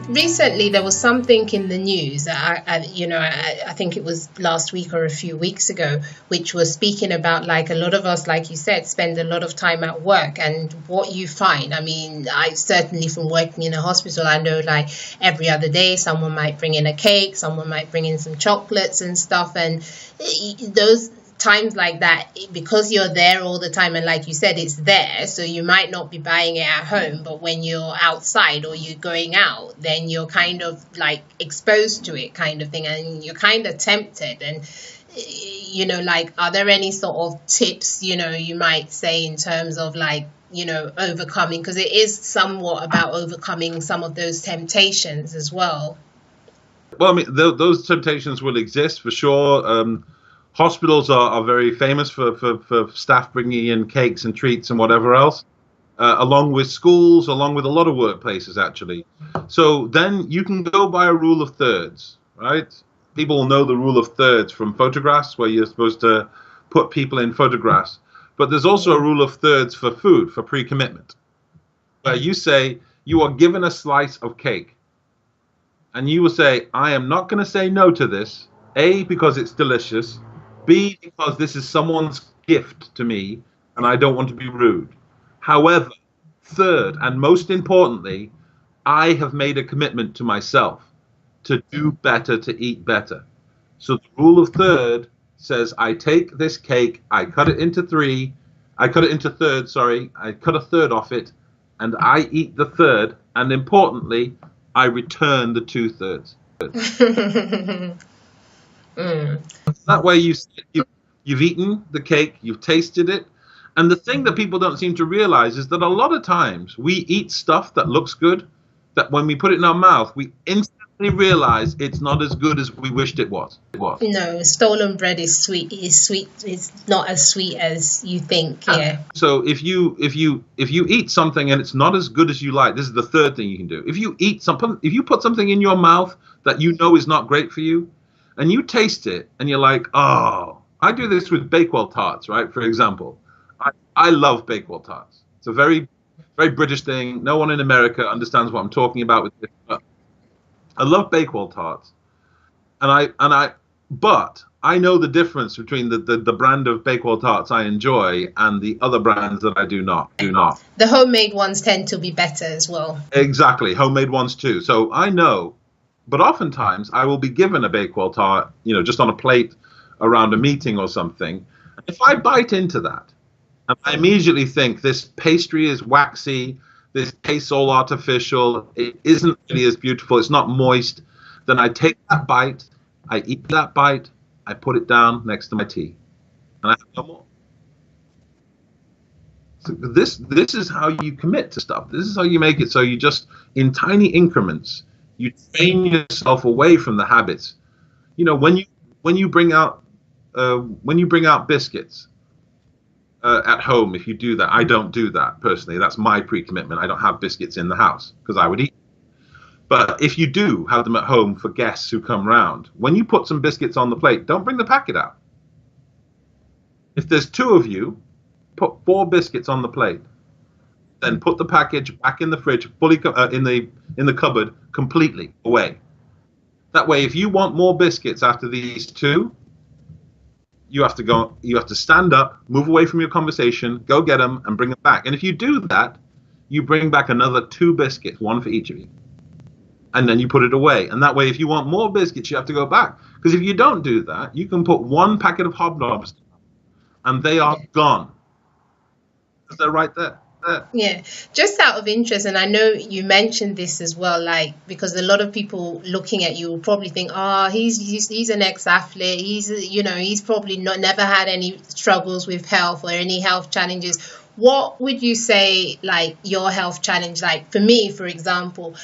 Recently, there was something in the news. I think it was last week or a few weeks ago, which was speaking about like a lot of us, like you said, spend a lot of time at work, and what you find. I mean, I certainly from working in a hospital, I know like every other day, someone might bring in a cake, someone might bring in some chocolates and stuff, and those times like that, because you're there all the time, and like you said, it's there, so you might not be buying it at home, but when you're outside or you're going out, then you're kind of like exposed to it, kind of thing, and you're kind of tempted. And like, are there any sort of tips you might say in terms of like overcoming, because it is somewhat about overcoming some of those temptations as well? Well, I mean, those temptations will exist for sure. Hospitals are very famous for staff bringing in cakes and treats and whatever else, along with schools, along with a lot of workplaces, actually. So then you can go by a rule of thirds, right? People know the rule of thirds from photographs, where you're supposed to put people in photographs. But there's also a rule of thirds for food, for pre-commitment, where you say you are given a slice of cake, and you will say, I am not going to say no to this, A, because it's delicious, B, because this is someone's gift to me, and I don't want to be rude. However, third, and most importantly, I have made a commitment to myself to do better, to eat better. So the rule of third says I take this cake, I cut it into thirds, sorry, I cut a third off it, and I eat the third, and importantly, I return the 2/3. That way you've eaten the cake, you've tasted it. And the thing that people don't seem to realize is that a lot of times we eat stuff that looks good, that when we put it in our mouth, we instantly realize it's not as good as we wished it was. No, stolen bread is sweet. It's not as sweet as you think. Yeah. So if you eat something and it's not as good as you like, this is the third thing you can do. If you put something in your mouth that you know is not great for you, and you taste it, and you're like, oh, I do this with Bakewell tarts, right? For example, I love Bakewell tarts. It's a very, very British thing. No one in America understands what I'm talking about with this. But I love Bakewell tarts, but I know the difference between the brand of Bakewell tarts I enjoy and the other brands that I do not. The homemade ones tend to be better as well. Exactly, homemade ones too. So I know. But oftentimes I will be given a Bakewell tart, just on a plate around a meeting or something. If I bite into that, and I immediately think this pastry is waxy, this tastes all artificial, it isn't really as beautiful, it's not moist, then I take that bite, I eat that bite, I put it down next to my tea, and I have no more. So this is how you commit to stuff. This is how you make it so you just, in tiny increments, you train yourself away from the habits. When you bring out biscuits at home, if you do that, I don't do that personally. That's my pre-commitment. I don't have biscuits in the house because I would eat. But if you do have them at home for guests who come round, when you put some biscuits on the plate, don't bring the packet out. If there's 2 of you, put 4 biscuits on the plate. Then put the package back in the fridge, fully in the cupboard, completely away. That way, if you want more biscuits after these 2, you have to stand up, move away from your conversation, go get them, and bring them back. And if you do that, you bring back another 2 biscuits, 1 for each of you, and then you put it away. And that way, if you want more biscuits, you have to go back. Because if you don't do that, you can put 1 packet of Hobnobs, and they are gone. They're right there. Yeah, just out of interest, and I know you mentioned this as well, like, because a lot of people looking at you will probably think, oh, he's an ex-athlete, he's probably never had any struggles with health or any health challenges. What would you say, like, your health challenge? Like, for me, for example,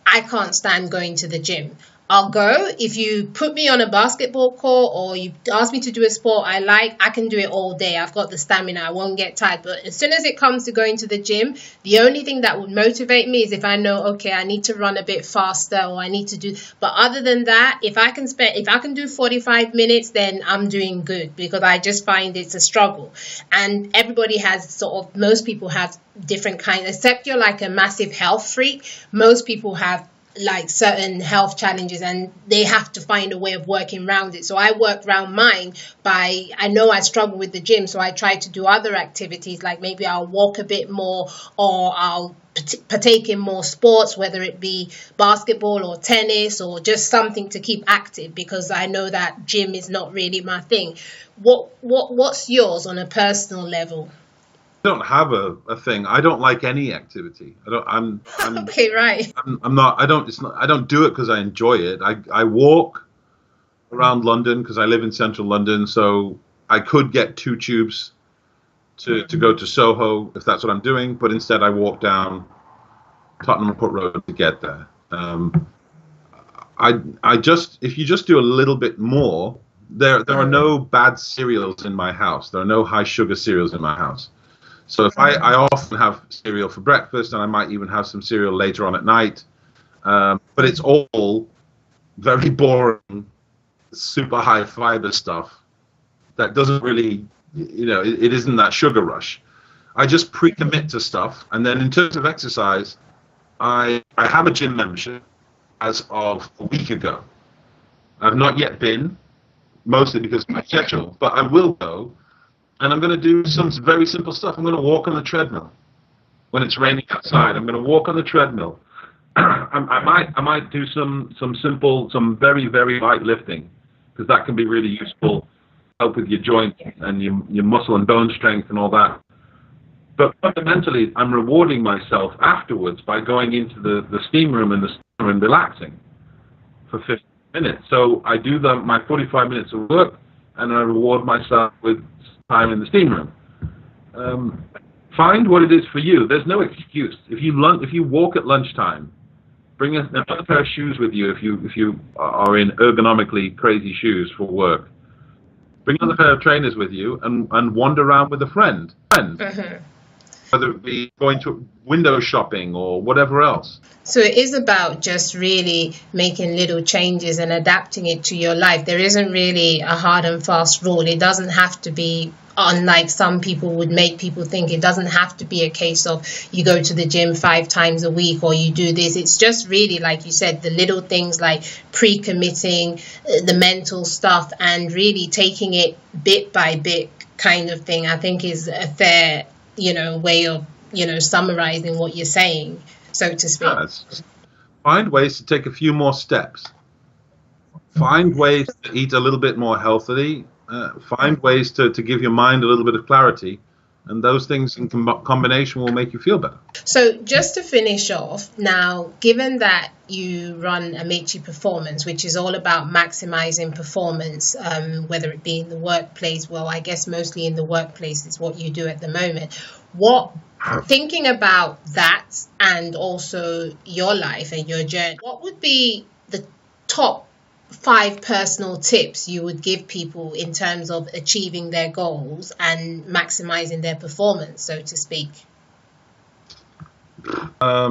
I can't stand going to the gym. I'll go if you put me on a basketball court or you ask me to do a sport I like. I can do it all day. I've got the stamina. I won't get tired. But as soon as it comes to going to the gym, the only thing that would motivate me is if I know, okay, I need to run a bit faster or I need to do. But other than that, if I can do 45 minutes, then I'm doing good, because I just find it's a struggle. And everybody has most people have different kinds, except you're like a massive health freak. Most people have like certain health challenges, and they have to find a way of working around it. So I work around mine by, I know I struggle with the gym, so I try to do other activities, like maybe I'll walk a bit more, or I'll partake in more sports, whether it be basketball or tennis or just something to keep active, because I know that gym is not really my thing. What's yours on a personal level? I don't have a thing. I don't like any activity. I don't. I'm Okay, right. I'm not. I don't. It's not. I don't do it because I enjoy it. I walk around London because I live in central London, so I could get two tubes to go to Soho if that's what I'm doing. But instead, I walk down Tottenham Court Road to get there. I just, if you just do a little bit more, there are no bad cereals in my house. There are no high sugar cereals in my house. So if I often have cereal for breakfast, and I might even have some cereal later on at night. But it's all very boring, super high fiber stuff that doesn't really, it isn't that sugar rush. I just pre-commit to stuff. And then in terms of exercise, I have a gym membership as of a week ago. I've not yet been, mostly because of my schedule, but I will go. And I'm going to do some very simple stuff. I'm going to walk on the treadmill when it's raining outside. I'm going to walk on the treadmill. I might do some simple, some very, very light lifting, because that can be really useful, help with your joint and your muscle and bone strength and all that. But fundamentally, I'm rewarding myself afterwards by going into the steam room and the steam room relaxing for 15 minutes. So I do my 45 minutes of work, and I reward myself with time in the steam room. Find what it is for you. There's no excuse. If you walk at lunchtime, bring another pair of shoes with you. If you are in ergonomically crazy shoes for work, bring another pair of trainers with you and wander around with a friend. Whether it be going to window shopping or whatever else. So it is about just really making little changes and adapting it to your life. There isn't really a hard and fast rule. It doesn't have to be, unlike some people would make people think, it doesn't have to be a case of you go to the gym 5 times a week or you do this. It's just really, like you said, the little things like pre-committing, the mental stuff, and really taking it bit by bit kind of thing, I think is a fair way of summarizing what you're saying, so to speak. Yes. Find ways to take a few more steps. Find ways to eat a little bit more healthily. Find ways to give your mind a little bit of clarity, and those things in combination will make you feel better. So just to finish off, now, given that you run Amaechi Performance, which is all about maximizing performance, whether it be in the workplace, well, I guess mostly in the workplace is what you do at the moment. Thinking about that and also your life and your journey, what would be the top 5 personal tips you would give people in terms of achieving their goals and maximizing their performance, so to speak? I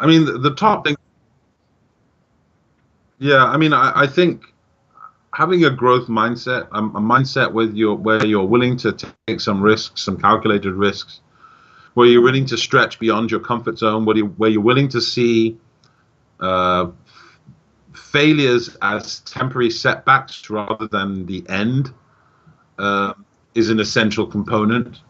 mean, the top thing. Yeah, I mean, I think having a growth mindset, a mindset where you're willing to take some risks, some calculated risks, where you're willing to stretch beyond your comfort zone, where you're willing to see failures as temporary setbacks rather than the end, is an essential component.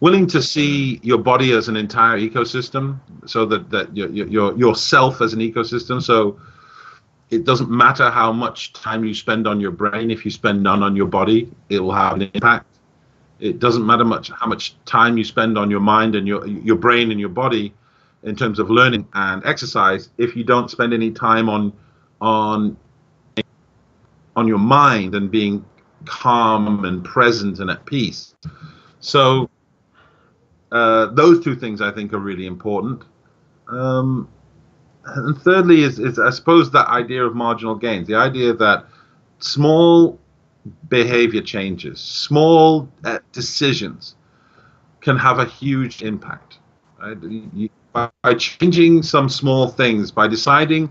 Willing to see your body as an entire ecosystem, so that yourself as an ecosystem. So it doesn't matter how much time you spend on your brain. If you spend none on your body, it will have an impact. It doesn't matter how much time you spend on your mind and your brain and your body in terms of learning and exercise. If you don't spend any time on your mind and being calm and present and at peace. So those 2 things I think are really important. And thirdly is I suppose that idea of marginal gains, the idea that small behavior changes, small decisions can have a huge impact. Right? By changing some small things, by deciding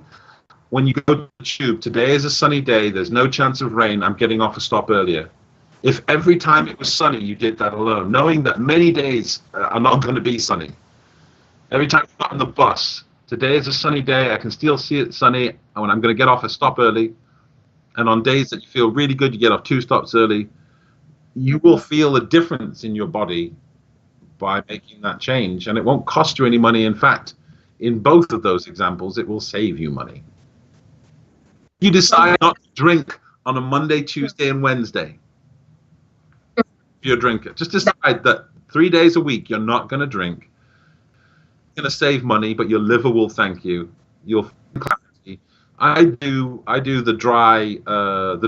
when you go to the tube, today is a sunny day, there's no chance of rain, I'm getting off a stop earlier. If every time it was sunny you did that alone, knowing that many days are not going to be sunny, Every time I got on the bus, today is a sunny day, I can still see it sunny, and when I'm going to get off, I stop early. And on days that you feel really good, you get off 2 stops early. You will feel a difference in your body by making that change, and it won't cost you any money. In fact, in both of those examples, it will save you money. You decide not to drink on a Monday, Tuesday, and Wednesday. If you're a drinker, just decide that 3 days a week you're not going to drink. You're going to save money, but your liver will thank you. You'll feel clarity. I do the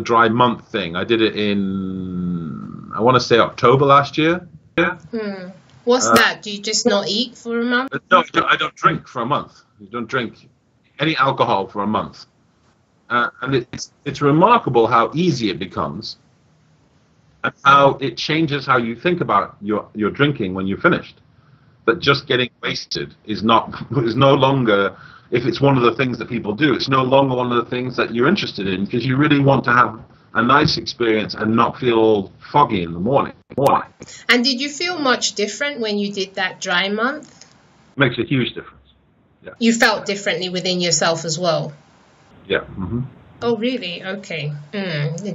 dry month thing. I did it in, I want to say, October last year. Yeah. What's that? Do you just not eat for a month? No, I don't drink for a month. You don't drink any alcohol for a month. And it's remarkable how easy it becomes, and how it changes how you think about your drinking when you're finished. That just getting wasted is no longer, if it's one of the things that people do, it's no longer one of the things that you're interested in, because you really want to have a nice experience and not feel foggy in the morning. And did you feel much different when you did that dry month? Makes a huge difference. Yeah. You felt differently within yourself as well? Yeah. Mm-hmm. Oh, really? Okay.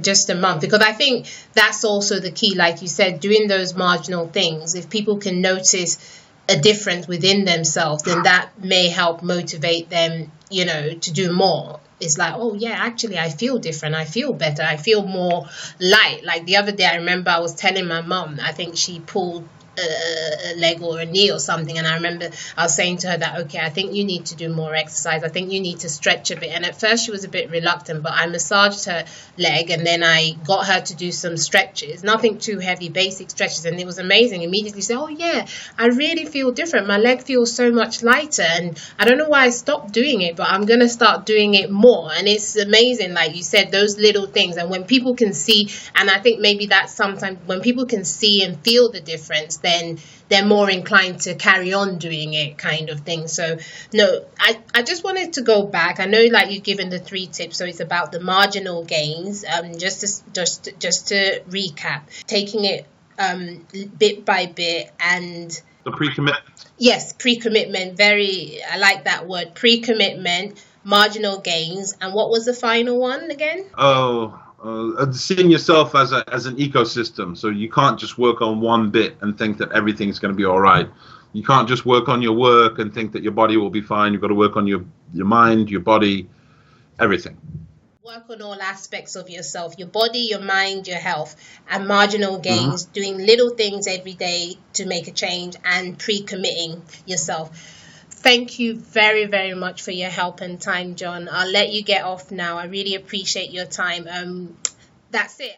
Just a month. Because I think that's also the key, like you said, doing those marginal things. If people can notice a difference within themselves, then that may help motivate them, to do more. It's like, oh yeah, actually I feel different. I feel better. I feel more light. Like the other day, I remember I was telling my mum, I think she pulled a leg or a knee or something, and I remember I was saying to her that, okay, I think you need to do more exercise. I think you need to stretch a bit. And at first she was a bit reluctant, but I massaged her leg, and then I got her to do some stretches, nothing too heavy, basic stretches, and it was amazing. Immediately said, oh yeah, I really feel different. My leg feels so much lighter, and I don't know why I stopped doing it, but I'm going to start doing it more. And it's amazing, like you said, those little things. And when people can see, and I think maybe that's sometimes when people can see and feel the difference, then they're more inclined to carry on doing it, kind of thing. So no, I just wanted to go back. I know, like, you've given the 3 tips, so it's about the marginal gains. Just to recap, taking it bit by bit, and the pre-commitment. Yes, pre-commitment. I like that word, pre-commitment, marginal gains, and what was the final one again? Seeing yourself as an ecosystem. So you can't just work on one bit and think that everything's going to be all right. You can't just work on your work and think that your body will be fine. You've got to work on your mind, your body, everything. Work on all aspects of yourself, your body, your mind, your health, and marginal gains, doing little things every day to make a change, and pre-committing yourself. Thank you very, very much for your help and time, John. I'll let you get off now. I really appreciate your time. That's it.